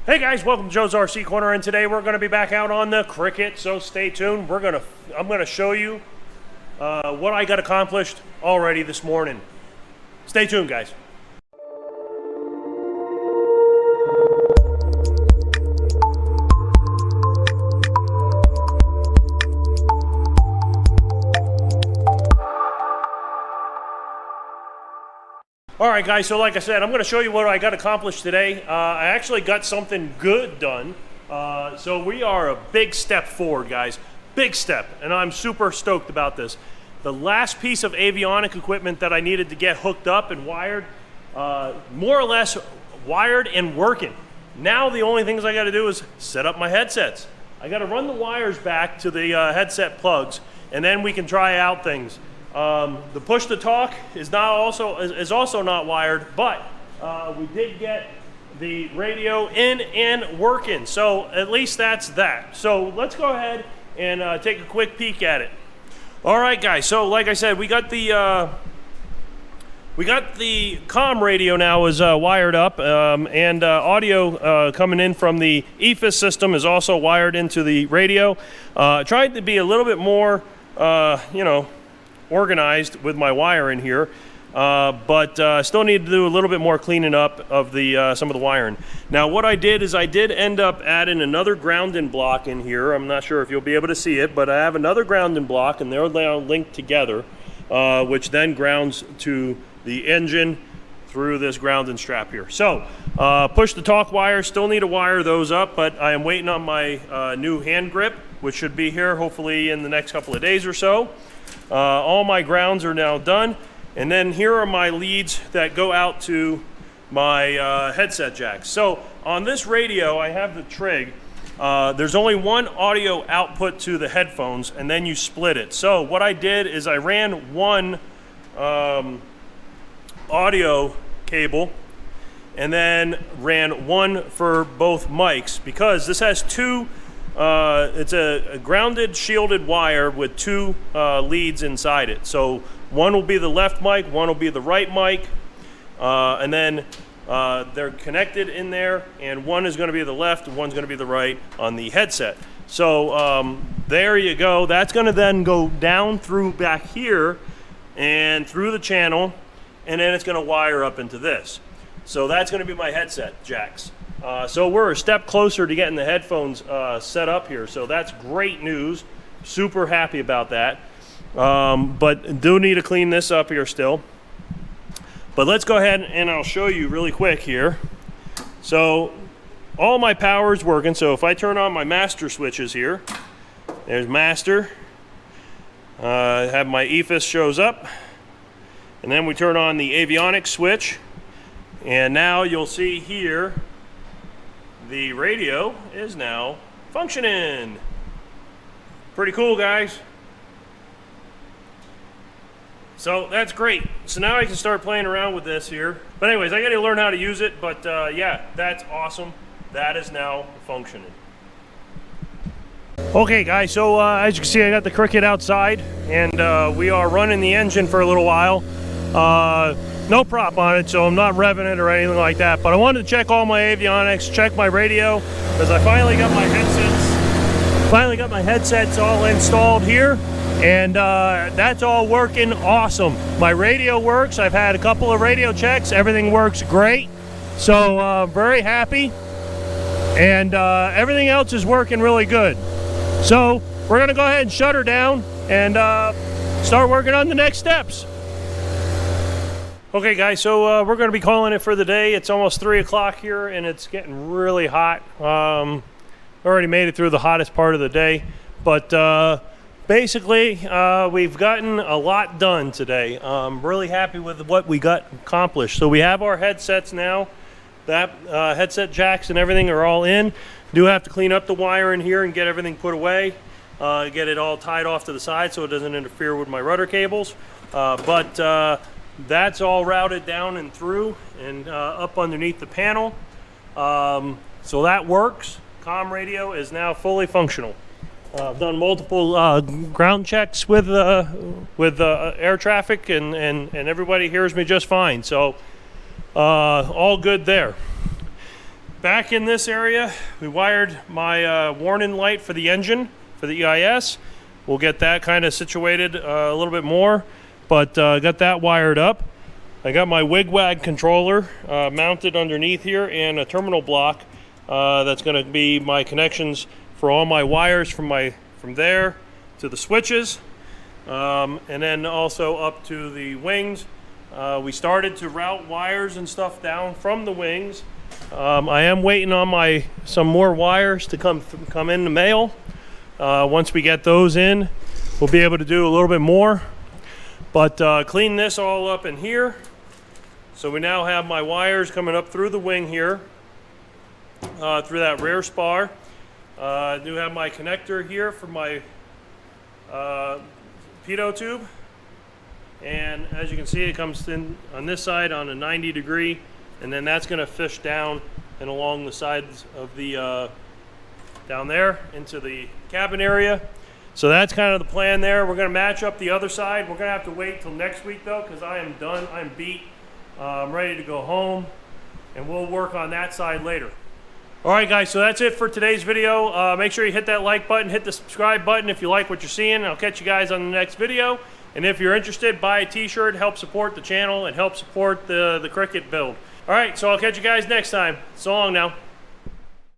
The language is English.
Hey guys, welcome to Joe's RC Corner, and today we're going to be back out on the Cricket, so stay tuned. I'm going to show you what I got accomplished already this morning. Stay tuned, guys. All right, guys, so like I said, I'm going to show you what I got accomplished today. I actually got something good done. So we are a big step forward, guys. Big step, and I'm super stoked about this. The last piece of avionic equipment that I needed to get hooked up and wired, more or less wired and working. Now the only things I got to do is set up my headsets. I got to run the wires back to the headset plugs, and then we can try out things. The push to talk is also not wired, but we did get the radio in and working, so at least that's that. So let's go ahead and take a quick peek at it. All right, guys. So like I said, we got the comm radio now is wired up, and audio coming in from the EFIS system is also wired into the radio. Tried to be a little bit more, organized with my wire in here, but still need to do a little bit more cleaning up of the some of the wiring. Now what I did is I did end up adding another grounding block in here. I'm not sure if you'll be able to see it, but I have another grounding block, and they're now linked together, which then grounds to the engine through this grounding strap here. So push the talk wire, still need to wire those up, but I am waiting on my new hand grip, which should be here hopefully in the next couple of days or so. All my grounds are now done, and then here are my leads that go out to my headset jacks. So on this radio, I have the Trig. There's only one audio output to the headphones, and then you split it. So what I did is I ran one audio cable, and then ran one for both mics, because this has two. It's a grounded, shielded wire with two leads inside it. So one will be the left mic, one will be the right mic, and then they're connected in there, and one is going to be the left and one's going to be the right on the headset. So there you go. That's going to then go down through back here and through the channel, and then it's going to wire up into this. So that's going to be my headset jacks. So we're a step closer to getting the headphones set up here, so that's great news. Super happy about that. But do need to clean this up here still. But let's go ahead and I'll show you really quick here. So all my power is working, so if I turn on my master switches here, there's master. I have my EFIS shows up, and then we turn on the Avionics switch, and now you'll see here the radio is now functioning. Pretty cool, guys. So that's great. So now I can start playing around with this here. But anyways, I got to learn how to use it. But yeah, that's awesome. That is now functioning. Okay, guys. So as you can see, I got the Cricket outside, and we are running the engine for a little while. No prop on it, so I'm not revving it or anything like that. But I wanted to check all my avionics, check my radio, because I finally got my headsets all installed here, and that's all working awesome. My radio works. I've had a couple of radio checks. Everything works great. So very happy, and everything else is working really good. So we're gonna go ahead and shut her down and start working on the next steps. Okay, guys, so we're going to be calling it for the day. It's almost 3 o'clock here, and it's getting really hot. Already made it through the hottest part of the day. But basically, we've gotten a lot done today. I'm really happy with what we got accomplished. So we have our headsets now. That headset jacks and everything are all in. Do have to clean up the wire in here and get everything put away. Get it all tied off to the side so it doesn't interfere with my rudder cables. That's all routed down and through and up underneath the panel. So that works. Comm radio is now fully functional. I've done multiple ground checks with air traffic, and everybody hears me just fine. So all good there. Back in this area, we wired my warning light for the engine, for the EIS. We'll get that kind of situated a little bit more, but got that wired up. I got my wigwag controller mounted underneath here and a terminal block that's going to be my connections for all my wires from there to the switches, and then also up to the wings. We started to route wires and stuff down from the wings. I am waiting on some more wires to come in the mail. Once we get those in, we'll be able to do a little bit more. But clean this all up in here. So we now have my wires coming up through the wing here, through that rear spar. I do have my connector here for my pitot tube. And as you can see, it comes in on this side on a 90 degree, and then that's going to fish down and along the sides of the down there into the cabin area. So that's kind of the plan there. We're going to match up the other side. We're going to have to wait till next week though, because I am done. I'm beat. I'm ready to go home, and we'll work on that side later. All right, guys, so that's it for today's video. Make sure you hit that like button, hit the subscribe button if you like what you're seeing. I'll catch you guys on the next video. And if you're interested, buy a t-shirt, help support the channel, and help support the Cricket build. All right, so I'll catch you guys next time. So long now.